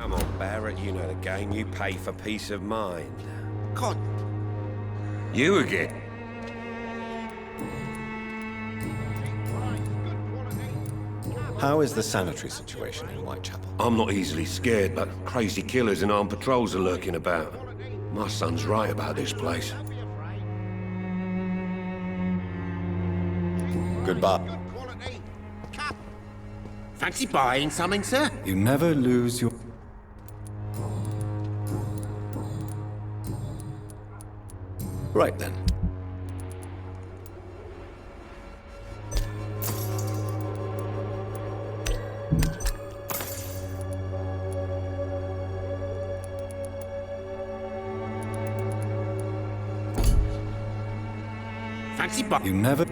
Come on, Barrett, you know the game. You pay for peace of mind. God. You again? How is the sanitary situation in Whitechapel? I'm not easily scared, but crazy killers and armed patrols are lurking about. My son's right about this place. Goodbye. Fancy buying something, sir? You never lose your... Right then. Fancy buying... You never...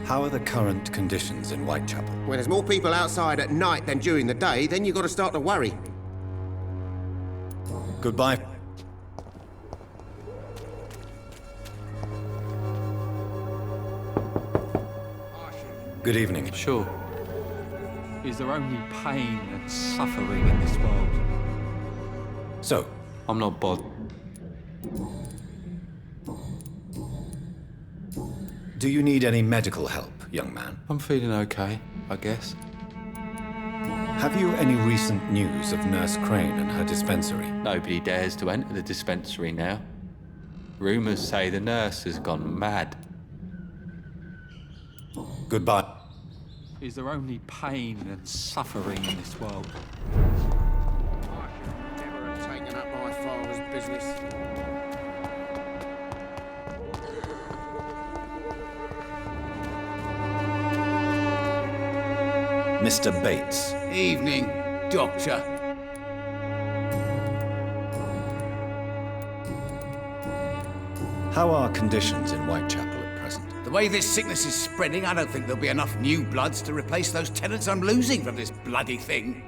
How are the current conditions in Whitechapel? When there's more people outside at night than during the day, then you've got to start to worry. Goodbye. Good evening. Sure. Is there only pain and suffering in this world? So, I'm not bothered. do you need any medical help, young man? I'm feeling okay, I guess. Have you any recent news of Nurse Crane and her dispensary? Nobody dares to enter the dispensary now. Rumours say the nurse has gone mad. Goodbye. Is there only pain and suffering in this world? I should never have taken up my father's business. Mr. Bates. Evening, Doctor. How are conditions in Whitechapel at present? The way this sickness is spreading, I don't think there'll be enough new bloods to replace those tenants I'm losing from this bloody thing.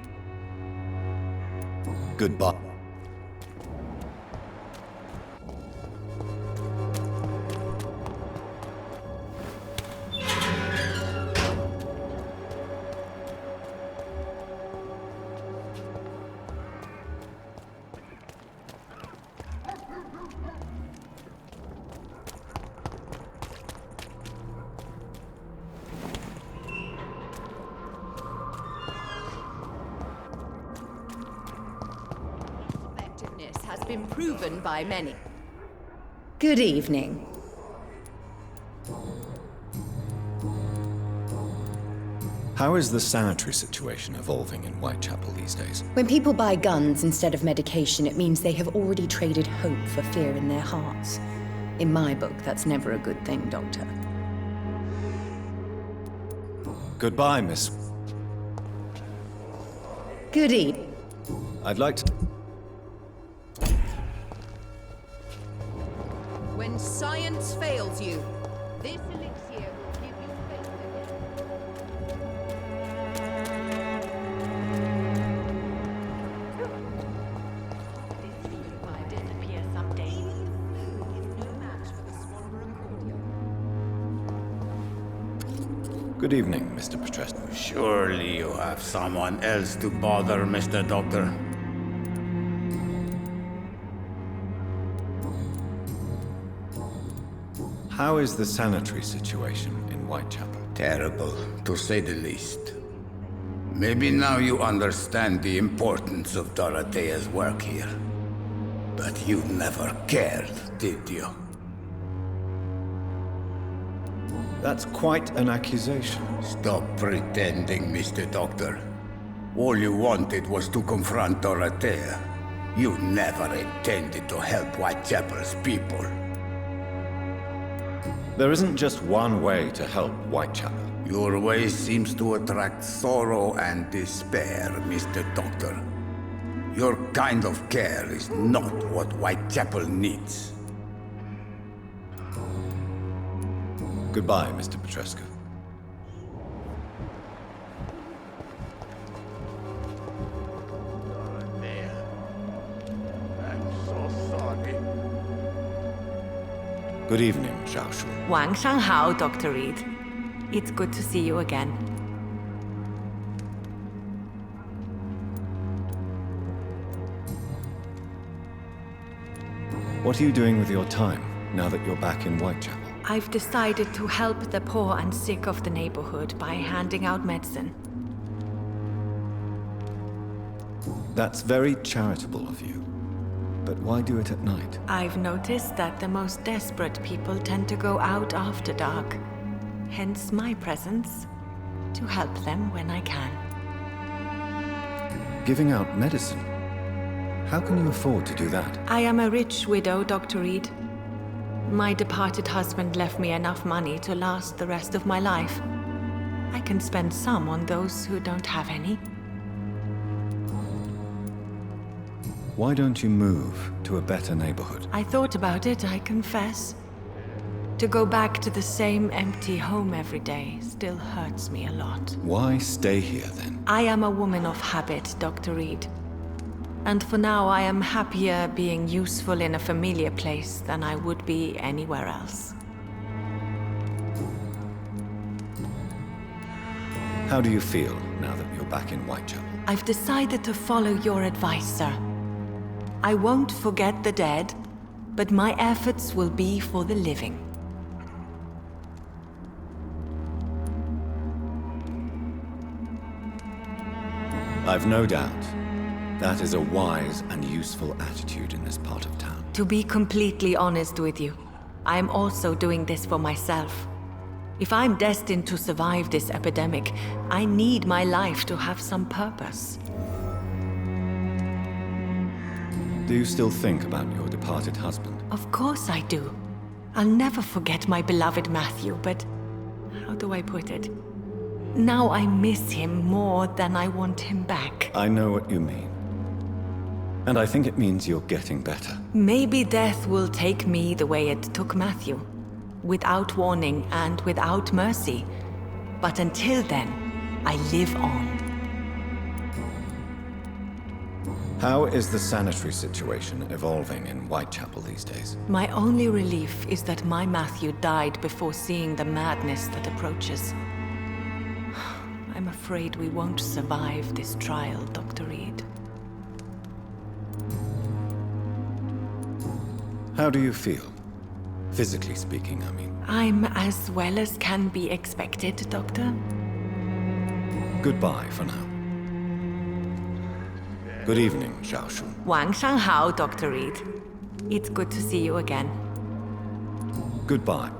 Goodbye. Effectiveness has been proven by many. Good evening. How is the sanitary situation evolving in Whitechapel these days? When people buy guns instead of medication, it means they have already traded hope for fear in their hearts. In my book, that's never a good thing, Doctor. Goodbye, Miss... Good evening. I'd like to... When science fails you, this elixir will give you faith again. This food might disappear someday. Is no match for the Swanborough cordial. Good evening, Mr. Petrescu. Surely you have someone else to bother, Mr. Doctor. How is the sanitary situation in Whitechapel? Terrible, to say the least. Maybe now you understand the importance of Dorothea's work here. But you never cared, did you? That's quite an accusation. Stop pretending, Mr. Doctor. All you wanted was to confront Dorothea. You never intended to help Whitechapel's people. There isn't just one way to help Whitechapel. Your way seems to attract sorrow and despair, Mr. Doctor. Your kind of care is not what Whitechapel needs. Goodbye, Mr. Petrescu. I'm so sorry. Good evening, Zhao Shu. 晚上好, Dr. Reed. It's good to see you again. What are you doing with your time now that you're back in Whitechapel? I've decided to help the poor and sick of the neighborhood by handing out medicine. That's very charitable of you. But why do it at night? I've noticed that the most desperate people tend to go out after dark. Hence my presence, to help them when I can. Giving out medicine? How can you afford to do that? I am a rich widow, Dr. Reed. My departed husband left me enough money to last the rest of my life. I can spend some on those who don't have any. Why don't you move to a better neighborhood? I thought about it, I confess. To go back to the same empty home every day still hurts me a lot. Why stay here then? I am a woman of habit, Dr. Reed. And for now, I am happier being useful in a familiar place than I would be anywhere else. How do you feel now that you're back in Whitechapel? I've decided to follow your advice, sir. I won't forget the dead, but my efforts will be for the living. I've no doubt. That is a wise and useful attitude in this part of town. To be completely honest with you, I am also doing this for myself. If I'm destined to survive this epidemic, I need my life to have some purpose. Do you still think about your departed husband? Of course I do. I'll never forget my beloved Matthew, but how do I put it? Now I miss him more than I want him back. I know what you mean. And I think it means you're getting better. Maybe death will take me the way it took Matthew. Without warning and without mercy. But until then, I live on. How is the sanitary situation evolving in Whitechapel these days? My only relief is that my Matthew died before seeing the madness that approaches. I'm afraid we won't survive this trial, Dr. Reed. How do you feel? Physically speaking, I mean. I'm as well as can be expected, Doctor. Goodbye for now. Good evening, Xiao Shun. Wang Shanghao, Dr. Reed. It's good to see you again. Goodbye.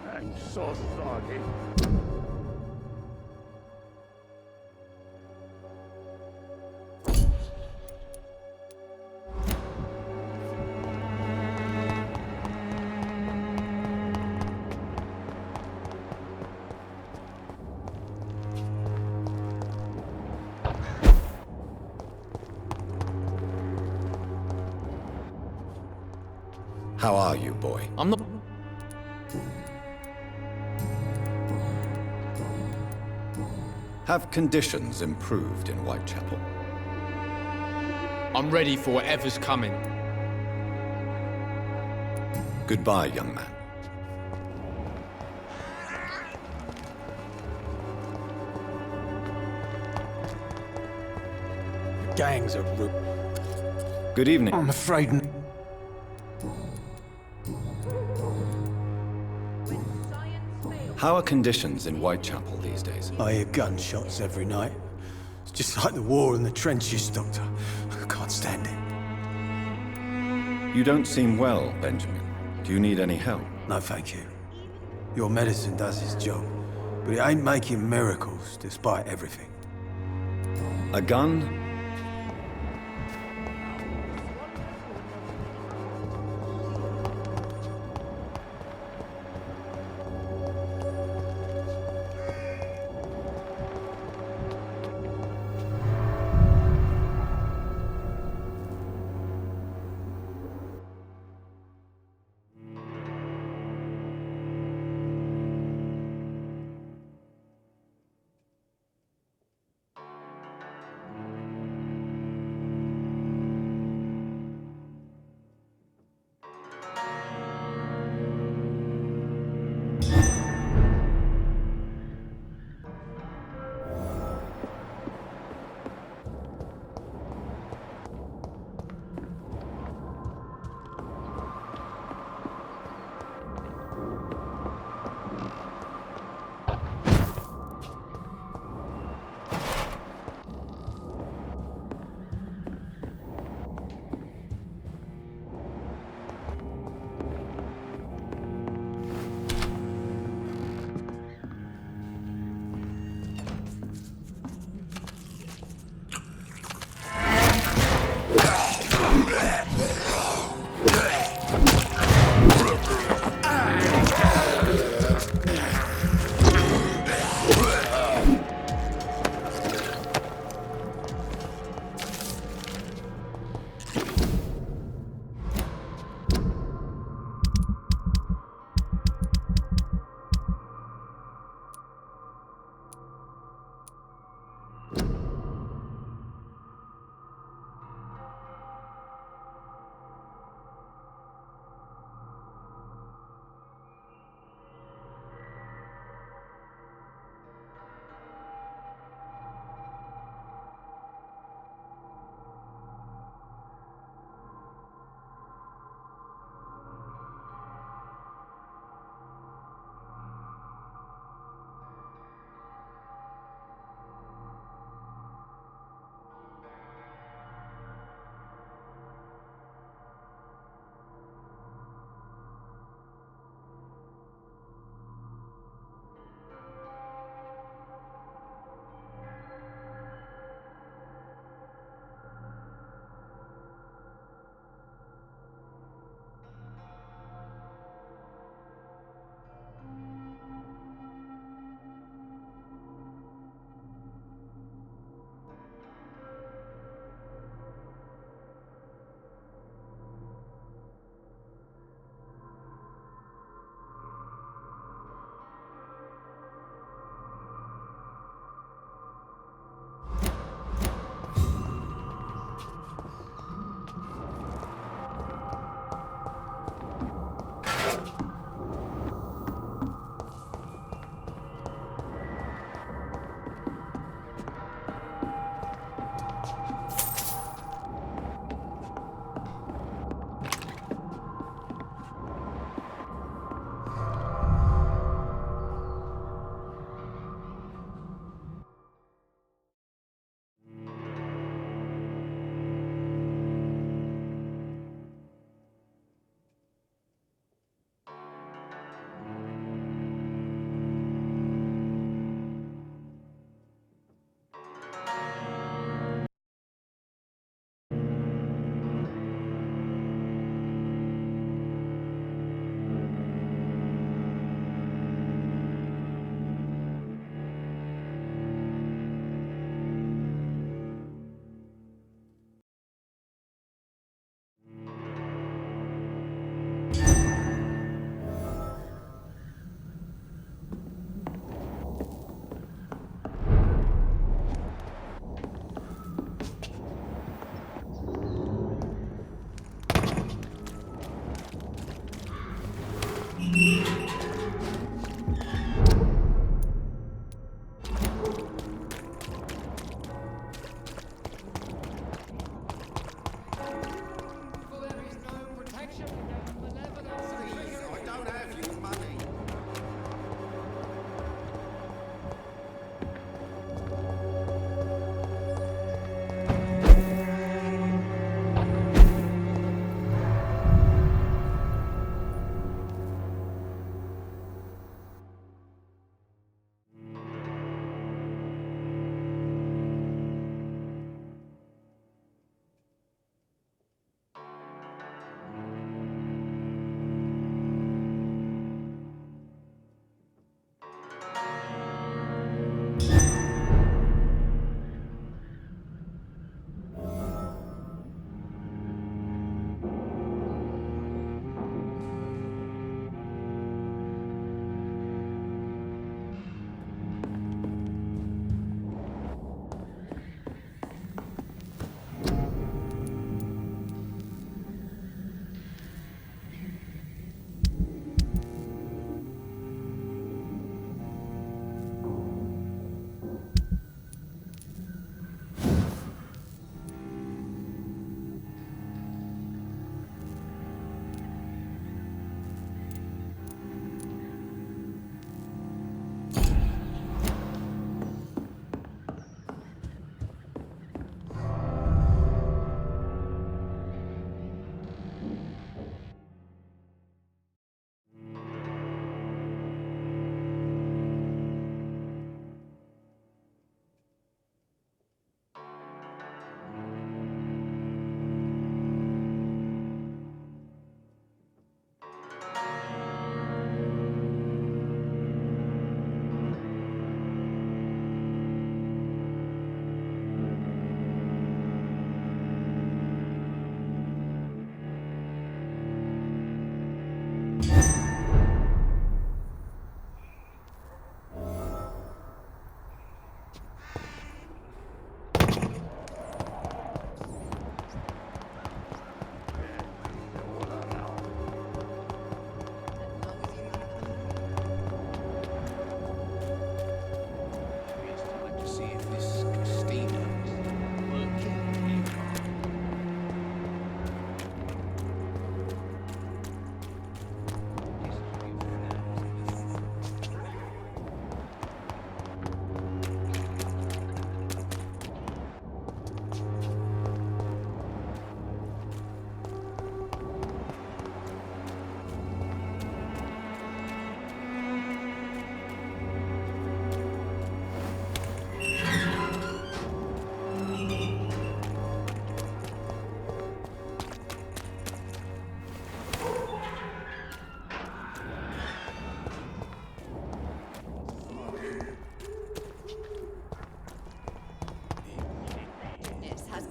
I'm so sorry. How are you, boy? I'm not... Have conditions improved in Whitechapel? I'm ready for whatever's coming. Goodbye, young man. The gangs are Good evening. I'm afraid... How are conditions in Whitechapel these days? I hear gunshots every night. It's just like the war in the trenches, Doctor. I can't stand it. You don't seem well, Benjamin. Do you need any help? No, thank you. Your medicine does its job, but it ain't making miracles despite everything. A gun?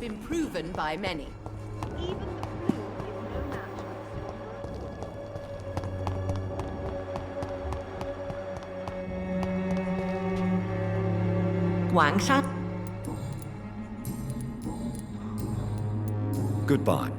been proven by many. Even the flu is no match for Wang Shan? Goodbye.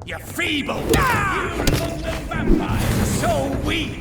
You're feeble! You London vampires are so weak!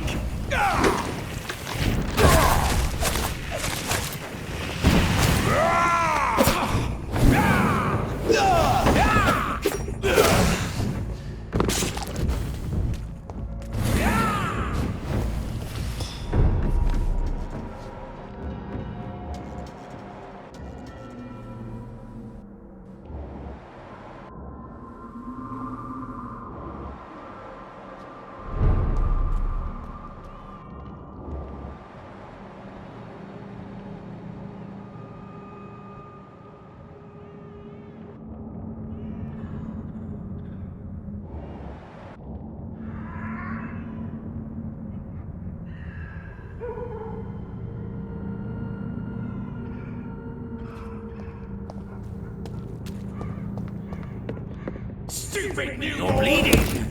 Stupid! You're bleeding!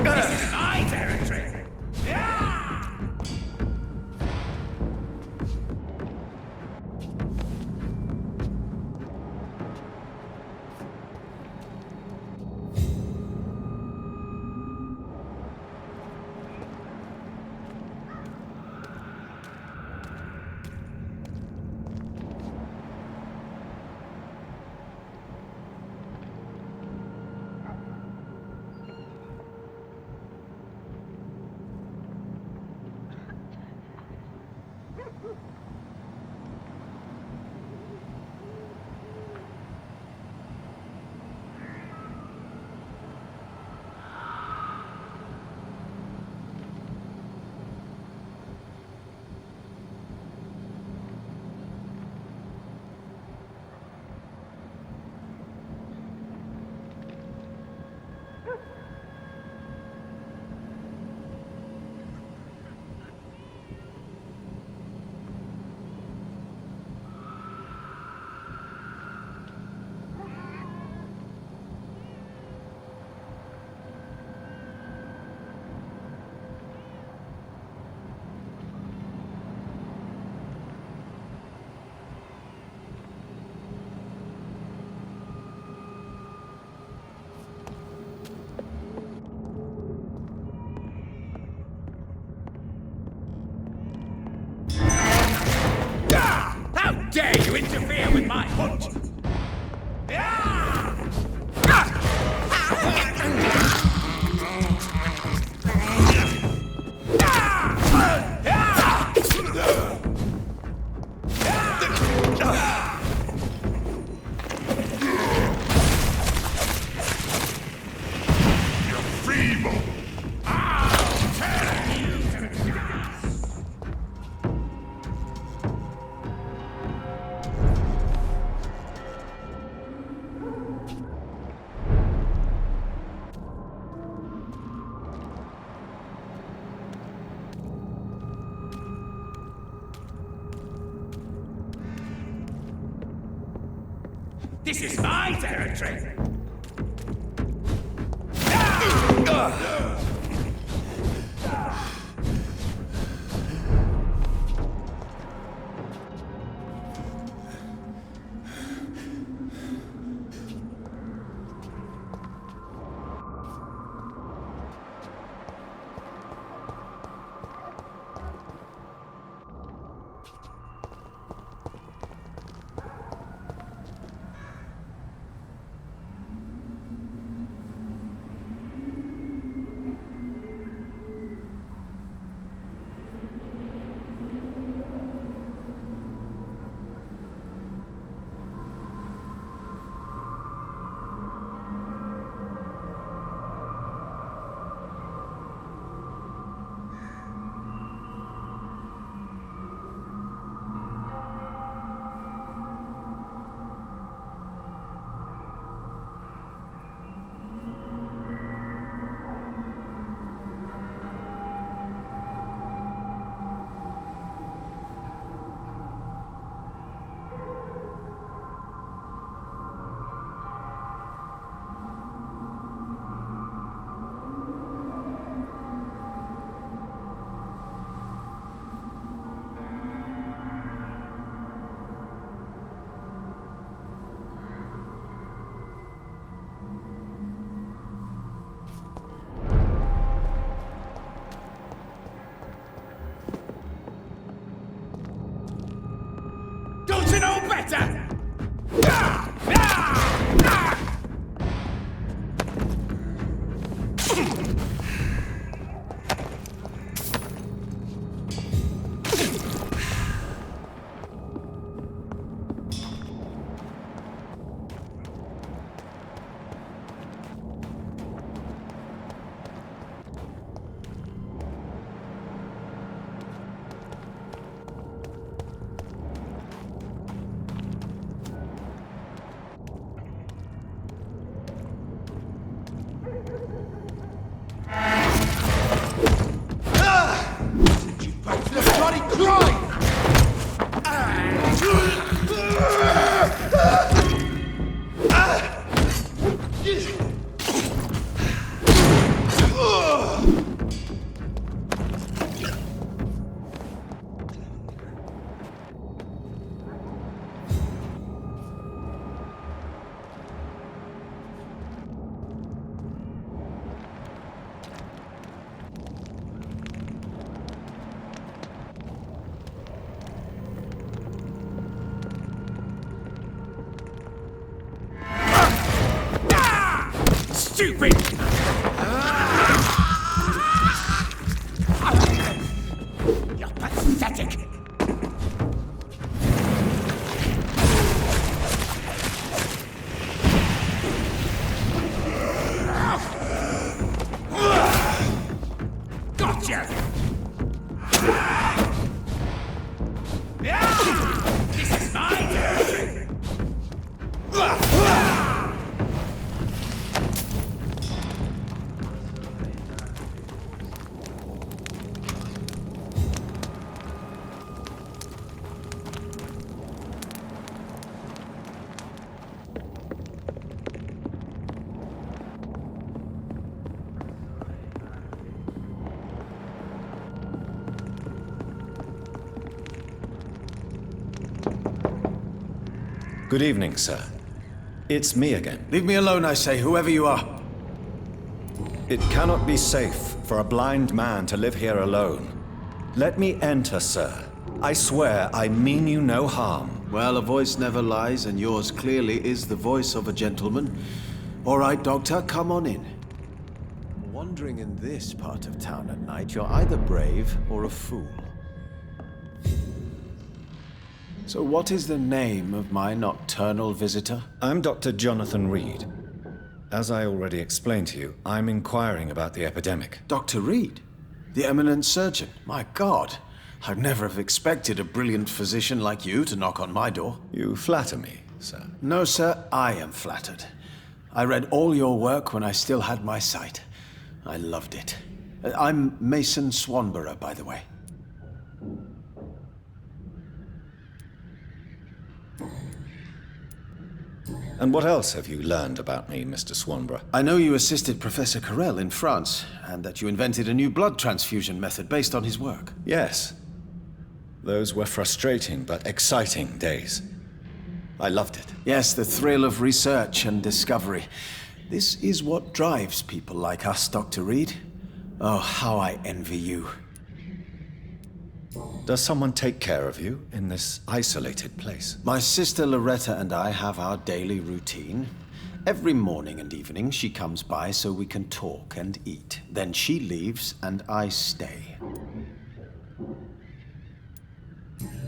This is my territory! you interfere with my hunt! This is my territory! Don't you know better? Stupid! You're pathetic! Gotcha! This is my territory! Good evening, sir. It's me again. Leave me alone, I say, whoever you are. It cannot be safe for a blind man to live here alone. Let me enter, sir. I swear I mean you no harm. Well, a voice never lies, and yours clearly is the voice of a gentleman. All right, Doctor, come on in. Wandering in this part of town at night, you're either brave or a fool. So what is the name of my nocturnal visitor? I'm Dr. Jonathan Reed. As I already explained to you, I'm inquiring about the epidemic. Dr. Reed? The eminent surgeon? My God, I'd never have expected a brilliant physician like you to knock on my door. You flatter me, sir. No, sir, I am flattered. I read all your work when I still had my sight. I loved it. I'm Mason Swanborough, by the way. And what else have you learned about me, Mr. Swanborough? I know you assisted Professor Carell in France, and that you invented a new blood transfusion method based on his work. Yes. Those were frustrating but exciting days. I loved it. Yes, the thrill of research and discovery. This is what drives people like us, Dr. Reed. Oh, how I envy you. Does someone take care of you in this isolated place? My sister Loretta and I have our daily routine. Every morning and evening she comes by so we can talk and eat. Then she leaves and I stay.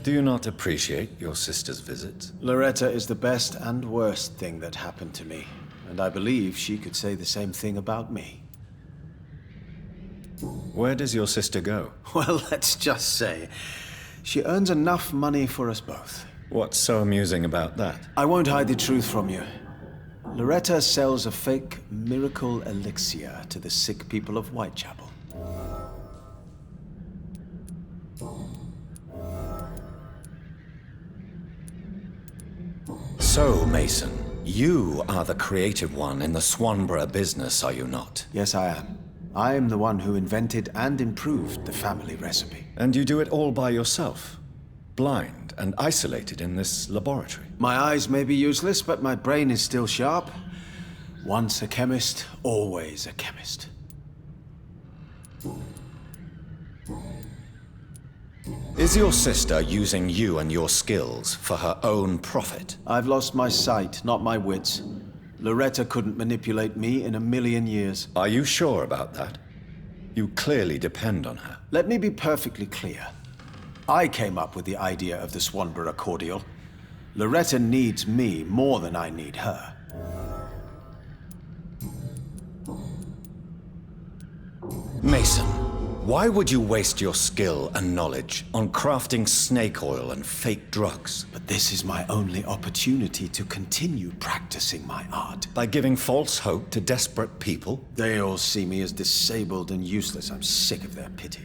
Do you not appreciate your sister's visits? Loretta is the best and worst thing that happened to me, and I believe she could say the same thing about me. Where does your sister go? Well, let's just say, she earns enough money for us both. What's so amusing about that? I won't hide the truth from you. Loretta sells a fake miracle elixir to the sick people of Whitechapel. So, Mason, you are the creative one in the Swanborough business, are you not? Yes, I am. I am the one who invented and improved the family recipe. And you do it all by yourself? Blind and isolated in this laboratory? My eyes may be useless, but my brain is still sharp. Once a chemist, always a chemist. Is your sister using you and your skills for her own profit? I've lost my sight, not my wits. Loretta couldn't manipulate me in a million years. Are you sure about that? You clearly depend on her. Let me be perfectly clear. I came up with the idea of the Swanborough cordial. Loretta needs me more than I need her. Mason, why would you waste your skill and knowledge on crafting snake oil and fake drugs? But this is my only opportunity to continue practicing my art. By giving false hope to desperate people? They all see me as disabled and useless. I'm sick of their pity.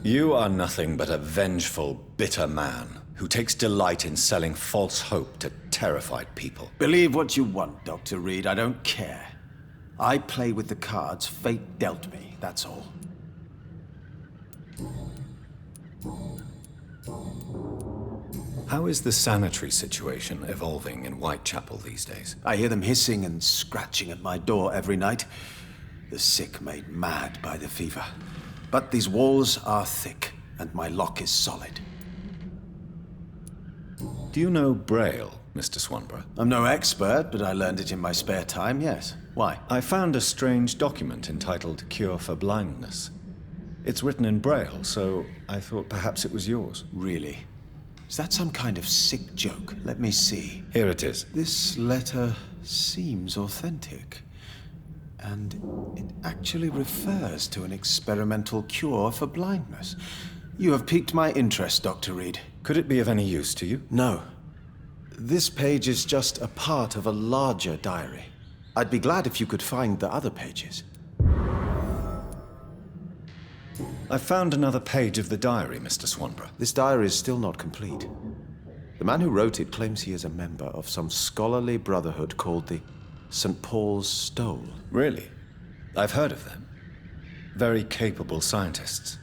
You are nothing but a vengeful, bitter man who takes delight in selling false hope to terrified people. Believe what you want, Dr. Reed. I don't care. I play with the cards fate dealt me, that's all. How is the sanitary situation evolving in Whitechapel these days? I hear them hissing and scratching at my door every night. The sick made mad by the fever. But these walls are thick, and my lock is solid. Do you know Braille, Mr. Swanborough? I'm no expert, but I learned it in my spare time, yes. Why? I found a strange document entitled Cure for Blindness. It's written in Braille, so I thought perhaps it was yours. Really? Is that some kind of sick joke? Let me see. Here it is. This letter seems authentic. And it actually refers to an experimental cure for blindness. You have piqued my interest, Dr. Reed. Could it be of any use to you? No. This page is just a part of a larger diary. I'd be glad if you could find the other pages. I found another page of the diary, Mr. Swanborough. This diary is still not complete. The man who wrote it claims he is a member of some scholarly brotherhood called the St. Paul's Stole. Really? I've heard of them. Very capable scientists.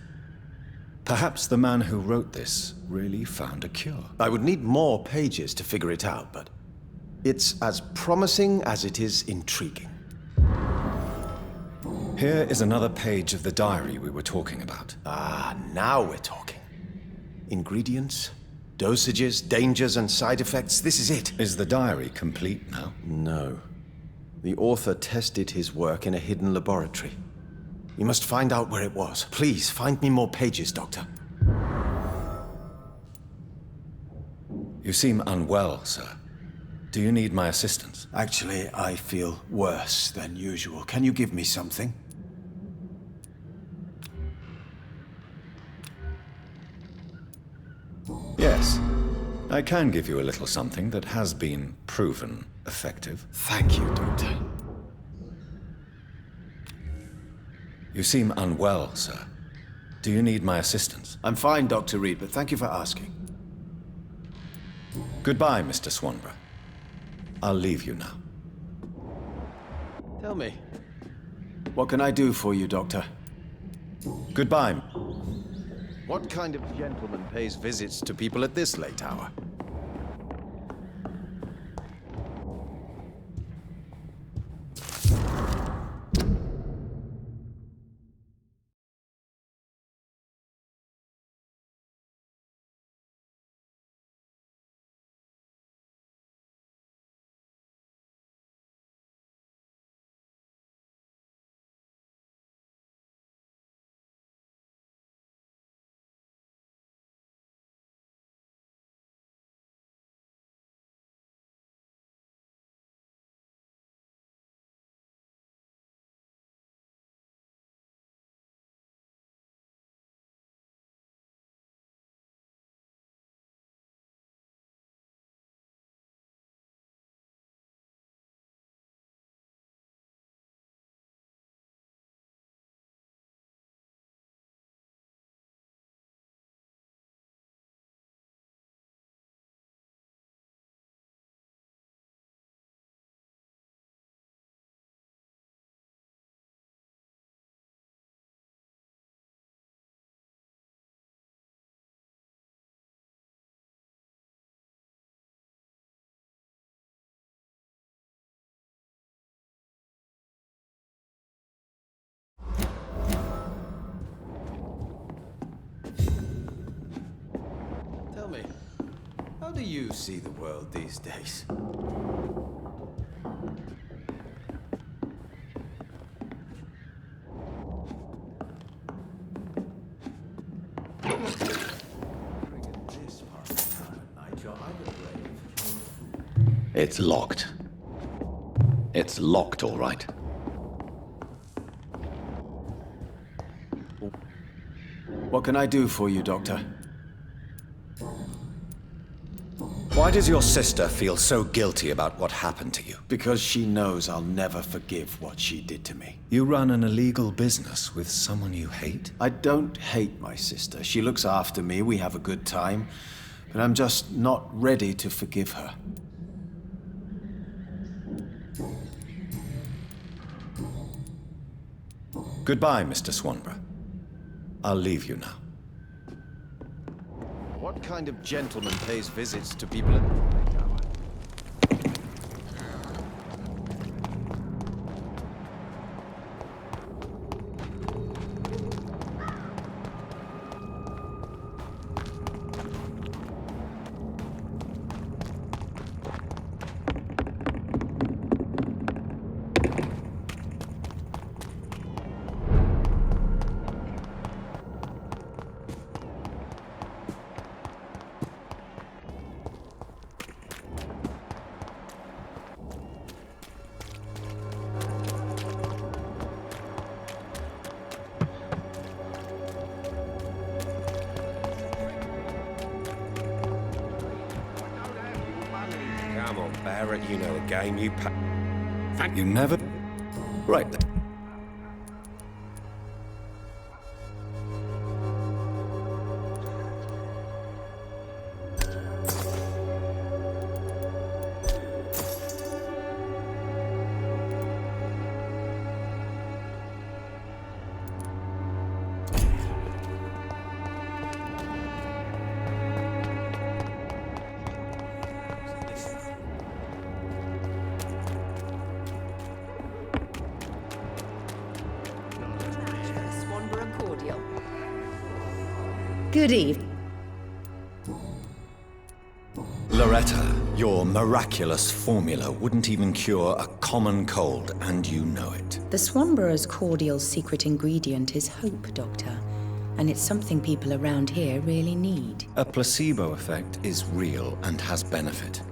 Perhaps the man who wrote this really found a cure. I would need more pages to figure it out, but it's as promising as it is intriguing. Here is another page of the diary we were talking about. Ah, now we're talking. Ingredients, dosages, dangers, and side effects. This is it. Is the diary complete now? No. The author tested his work in a hidden laboratory. We must find out where it was. Please, find me more pages, Doctor. You seem unwell, sir. Do you need my assistance? Actually, I feel worse than usual. Can you give me something? Yes. I can give you a little something that has been proven effective. Thank you, Doctor. You seem unwell, sir. Do you need my assistance? I'm fine, Dr. Reed, but thank you for asking. Goodbye, Mr. Swanborough. I'll leave you now. Tell me, what can I do for you, Doctor? Goodbye. What kind of gentleman pays visits to people at this late hour? Tell me, how do you see the world these days? It's locked. It's locked, all right. What can I do for you, Doctor? Why does your sister feel so guilty about what happened to you? Because she knows I'll never forgive what she did to me. You run an illegal business with someone you hate? I don't hate my sister. She looks after me, we have a good time. But I'm just not ready to forgive her. Goodbye, Mr. Swanborough. I'll leave you now. What kind of gentleman pays visits to people at the late hour? Come on, Barrett, you know the game. You never... Right then. Good evening. Loretta, your miraculous formula wouldn't even cure a common cold, and you know it. The Swanborough's cordial's secret ingredient is hope, Doctor. And it's something people around here really need. A placebo effect is real and has benefit.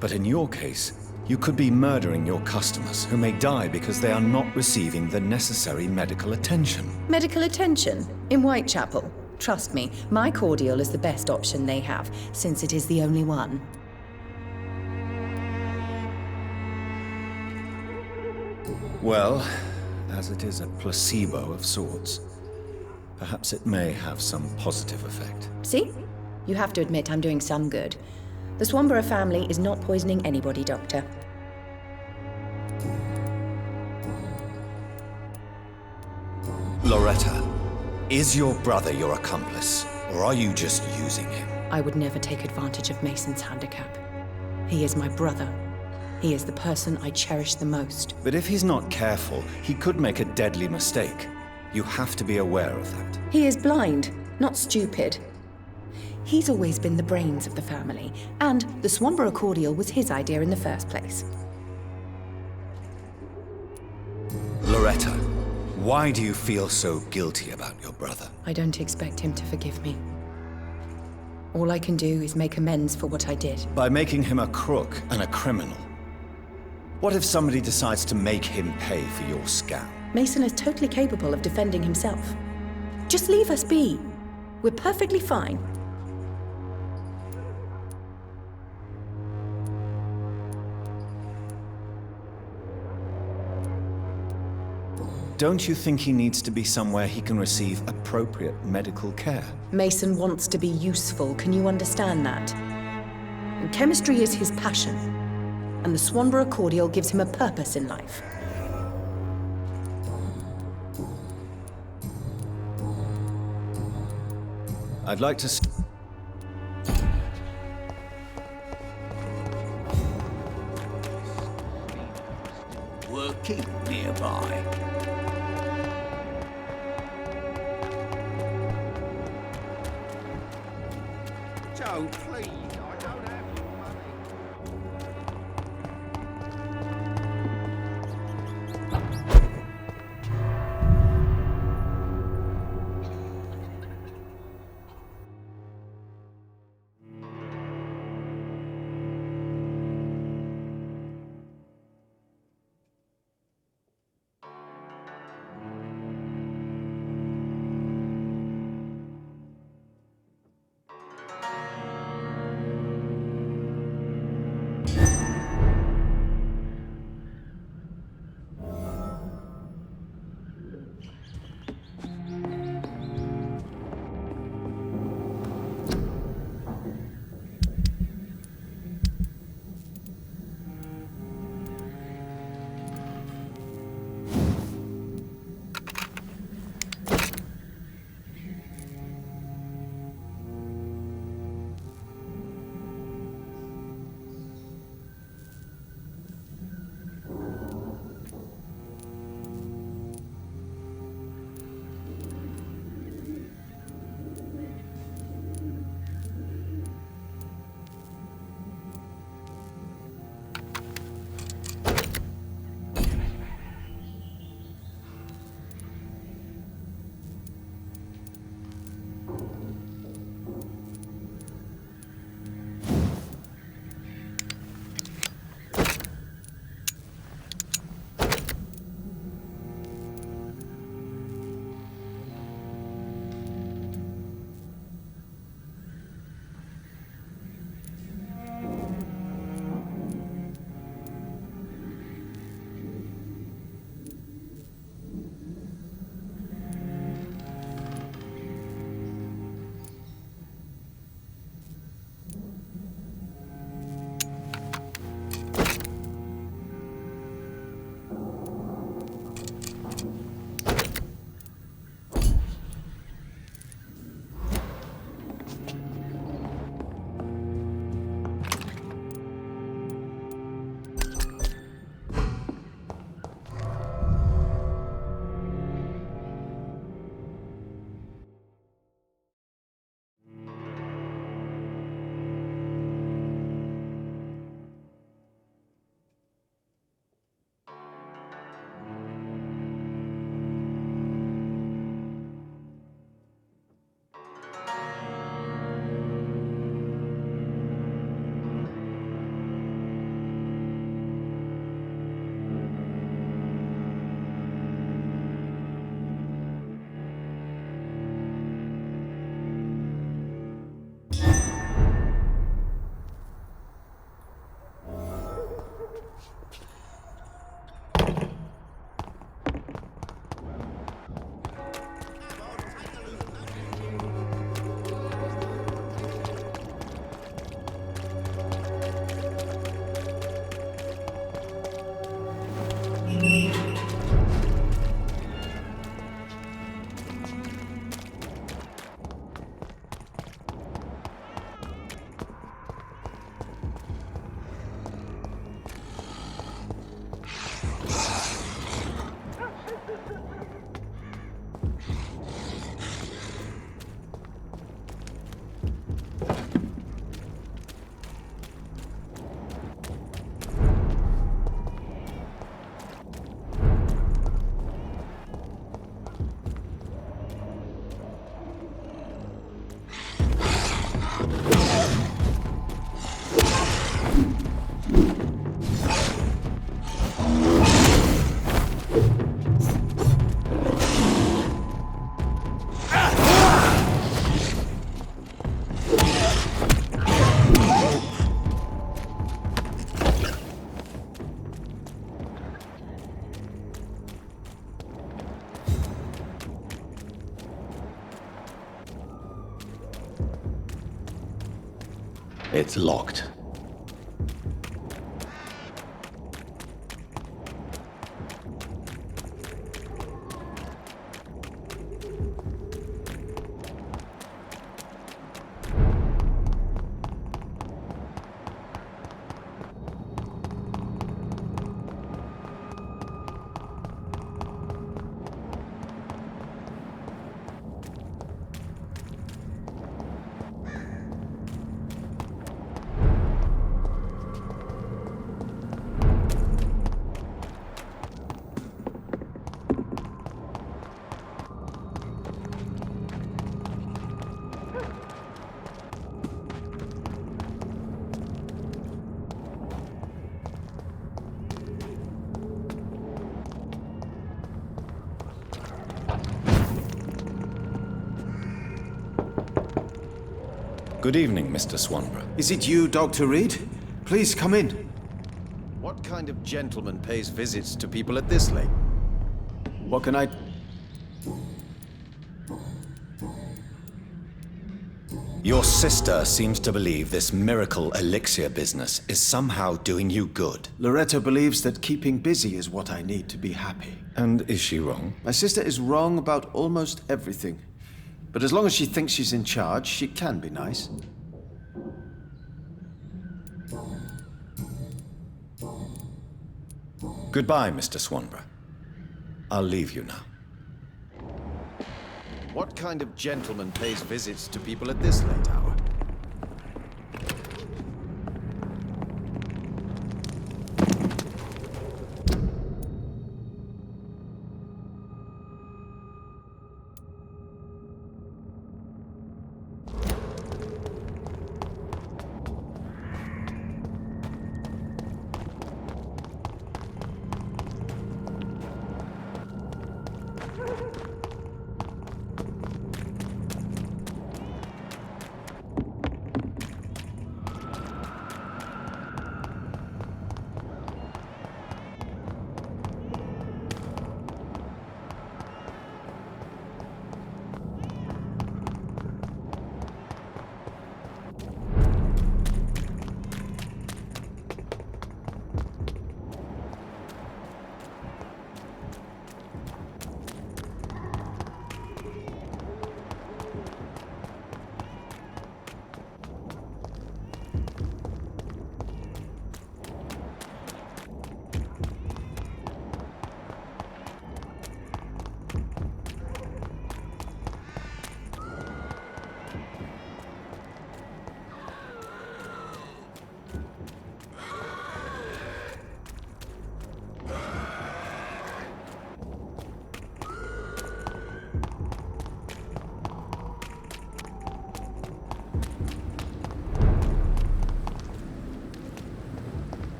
But in your case, you could be murdering your customers who may die because they are not receiving the necessary medical attention. Medical attention? In Whitechapel? Trust me, my cordial is the best option they have, since it is the only one. Well, as it is a placebo of sorts, perhaps it may have some positive effect. See? You have to admit I'm doing some good. The Swanborough family is not poisoning anybody, Doctor. Loretta, is your brother your accomplice, or are you just using him? I would never take advantage of Mason's handicap. He is my brother. He is the person I cherish the most. But if he's not careful, he could make a deadly mistake. You have to be aware of that. He is blind, not stupid. He's always been the brains of the family, and the Swanborough cordial was his idea in the first place. Loretta, why do you feel so guilty about your brother? I don't expect him to forgive me. All I can do is make amends for what I did. By making him a crook and a criminal. What if somebody decides to make him pay for your scam? Mason is totally capable of defending himself. Just leave us be. We're perfectly fine. Don't you think he needs to be somewhere he can receive appropriate medical care? Mason wants to be useful, can you understand that? And chemistry is his passion, and the Swanborough cordial gives him a purpose in life. I'd like to... Working nearby. Joe, please, I don't have your money. It's locked. Good evening, Mr. Swanborough. Is it you, Dr. Reed? Please come in. What kind of gentleman pays visits to people at this late? What can I... Your sister seems to believe this miracle elixir business is somehow doing you good. Loretta believes that keeping busy is what I need to be happy. And is she wrong? My sister is wrong about almost everything. But as long as she thinks she's in charge, she can be nice. Goodbye, Mr. Swanborough. I'll leave you now. What kind of gentleman pays visits to people at this late hour?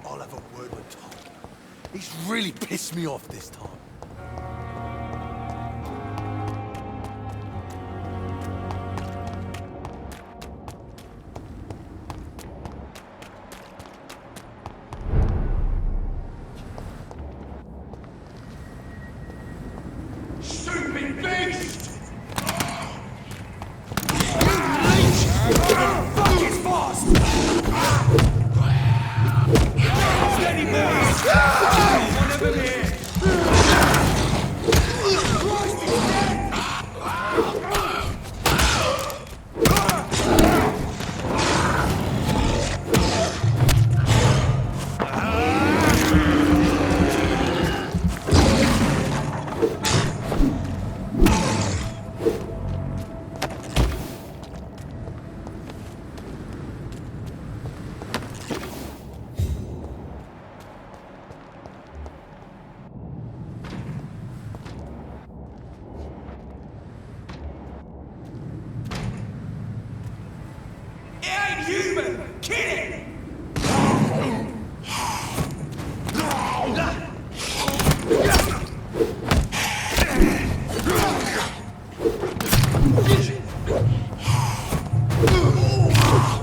I'll have a word with Tom. He's really pissed me off this time. Stupid beast! Fuck is fast! Steady, boys! One of them here! Human! Kill it!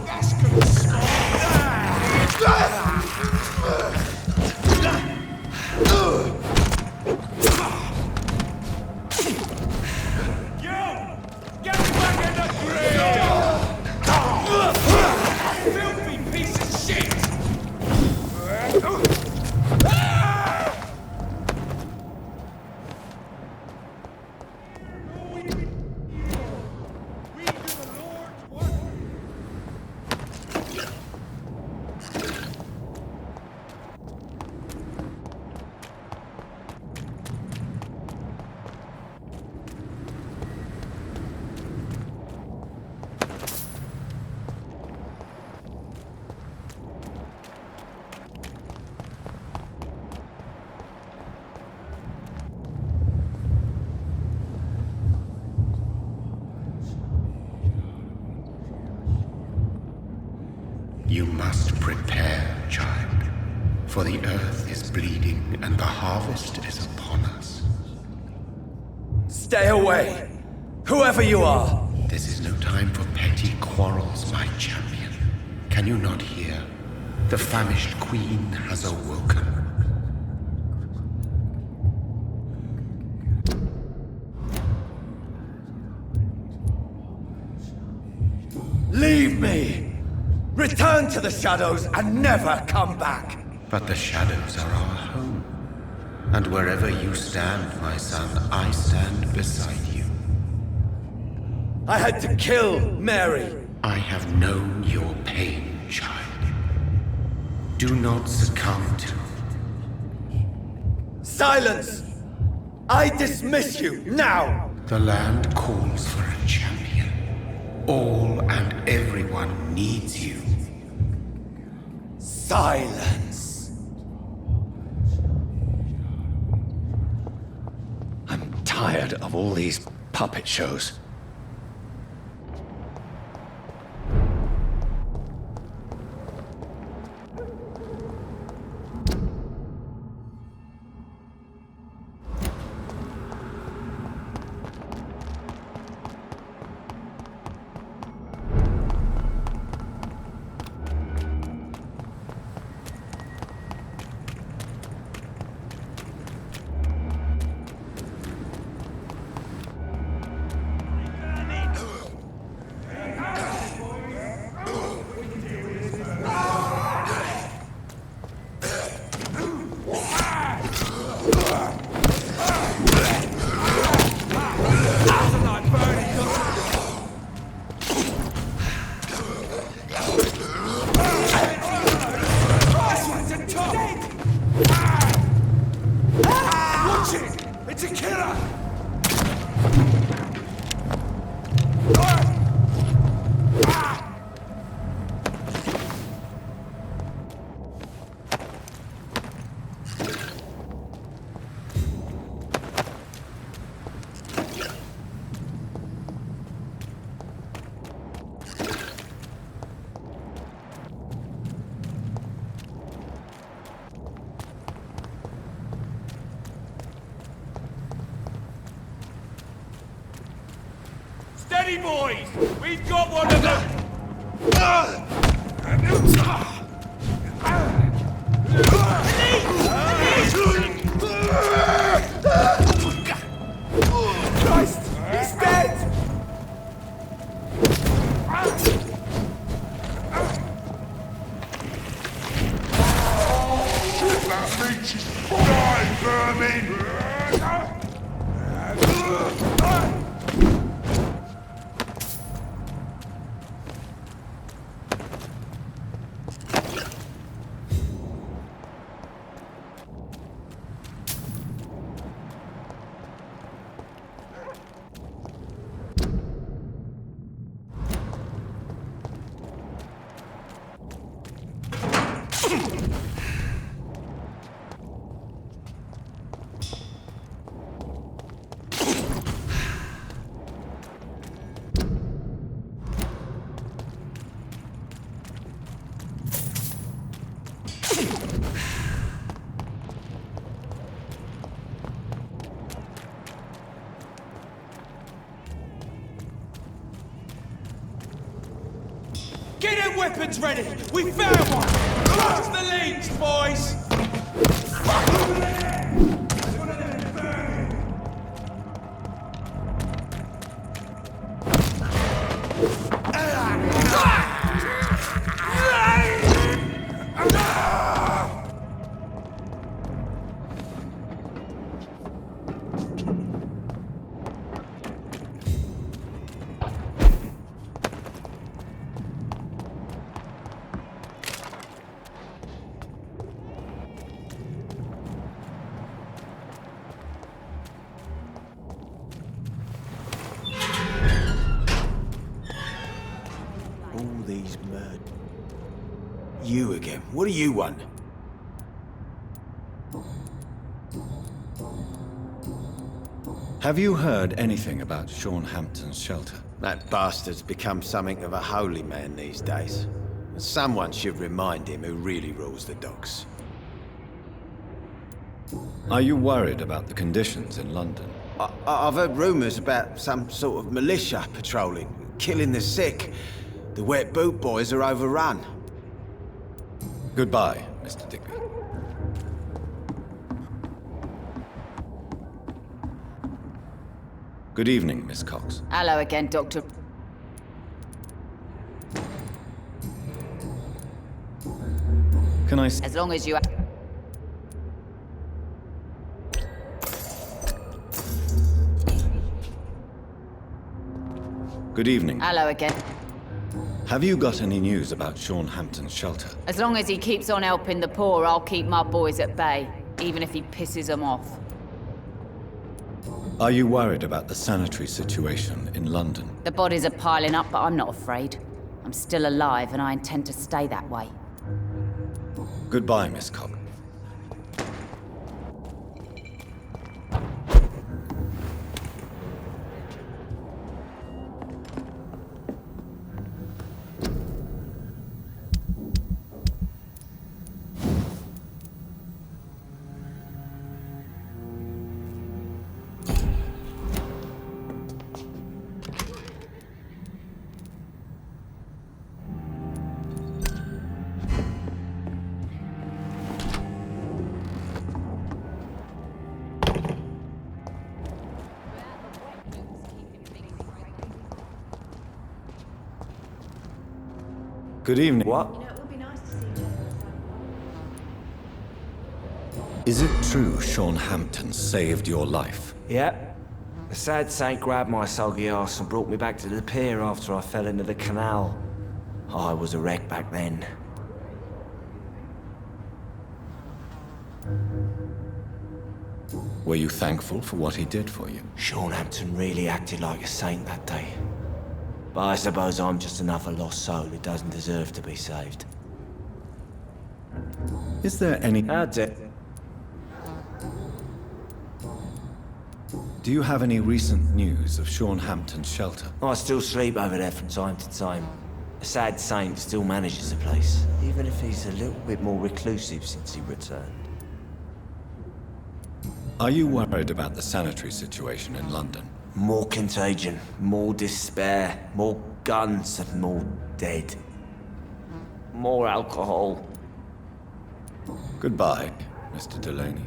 That's good stuff. You must prepare, child. For the earth is bleeding and the harvest is upon us. Stay away! Whoever you are! This is no time for petty quarrels, my champion. Can you not hear? The famished queen has awoken. Leave me! Return to the shadows and never come back! But the shadows are our home. And wherever you stand, my son, I stand beside you. I had to kill Mary! I have known your pain, child. Do not succumb to... Silence! I dismiss you, now! The land calls for a champion. All and everyone needs you. Silence! I'm tired of all these puppet shows. Steady, boys! We've got one of them! Christ! He's dead! That leech is die, vermin! Get them weapons ready! We found one! Close the leech, boys! All these murder. You again. What do you want? Have you heard anything about Sean Hampton's shelter? That bastard's become something of a holy man these days. Someone should remind him who really rules the docks. Are you worried about the conditions in London? I've heard rumors about some sort of militia patrolling, killing the sick. The wet boot boys are overrun. Goodbye, Mr. Digby. Good evening, Miss Cox. Hello again, Doctor. Can I... As long as you... Good evening. Hello again. Have you got any news about Sean Hampton's shelter? As long as he keeps on helping the poor, I'll keep my boys at bay, even if he pisses them off. Are you worried about the sanitary situation in London? The bodies are piling up, but I'm not afraid. I'm still alive, and I intend to stay that way. Goodbye, Miss Cox. Good evening. What? Is it true Sean Hampton saved your life? Yep. The sad saint grabbed my soggy ass and brought me back to the pier after I fell into the canal. I was a wreck back then. Were you thankful for what he did for you? Sean Hampton really acted like a saint that day. But I suppose I'm just another lost soul who doesn't deserve to be saved. Is there any... Do you have any recent news of Sean Hampton's shelter? I still sleep over there from time to time. A sad saint still manages the place, even if he's a little bit more reclusive since he returned. Are you worried about the sanitary situation in London? More contagion, more despair, more guns and more dead. More alcohol. Goodbye, Mr. Delaney.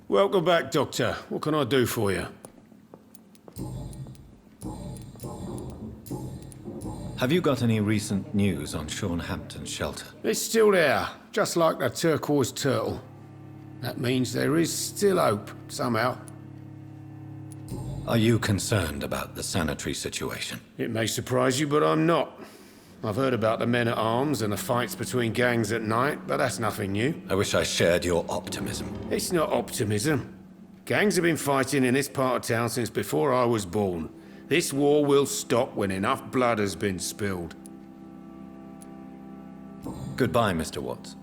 Welcome back, Doctor. What can I do for you? Have you got any recent news on Sean Hampton's shelter? It's still there, just like the turquoise turtle. That means there is still hope, somehow. Are you concerned about the sanitary situation? It may surprise you, but I'm not. I've heard about the men-at-arms and the fights between gangs at night, but that's nothing new. I wish I shared your optimism. It's not optimism. Gangs have been fighting in this part of town since before I was born. This war will stop when enough blood has been spilled. Goodbye, Mr. Watts.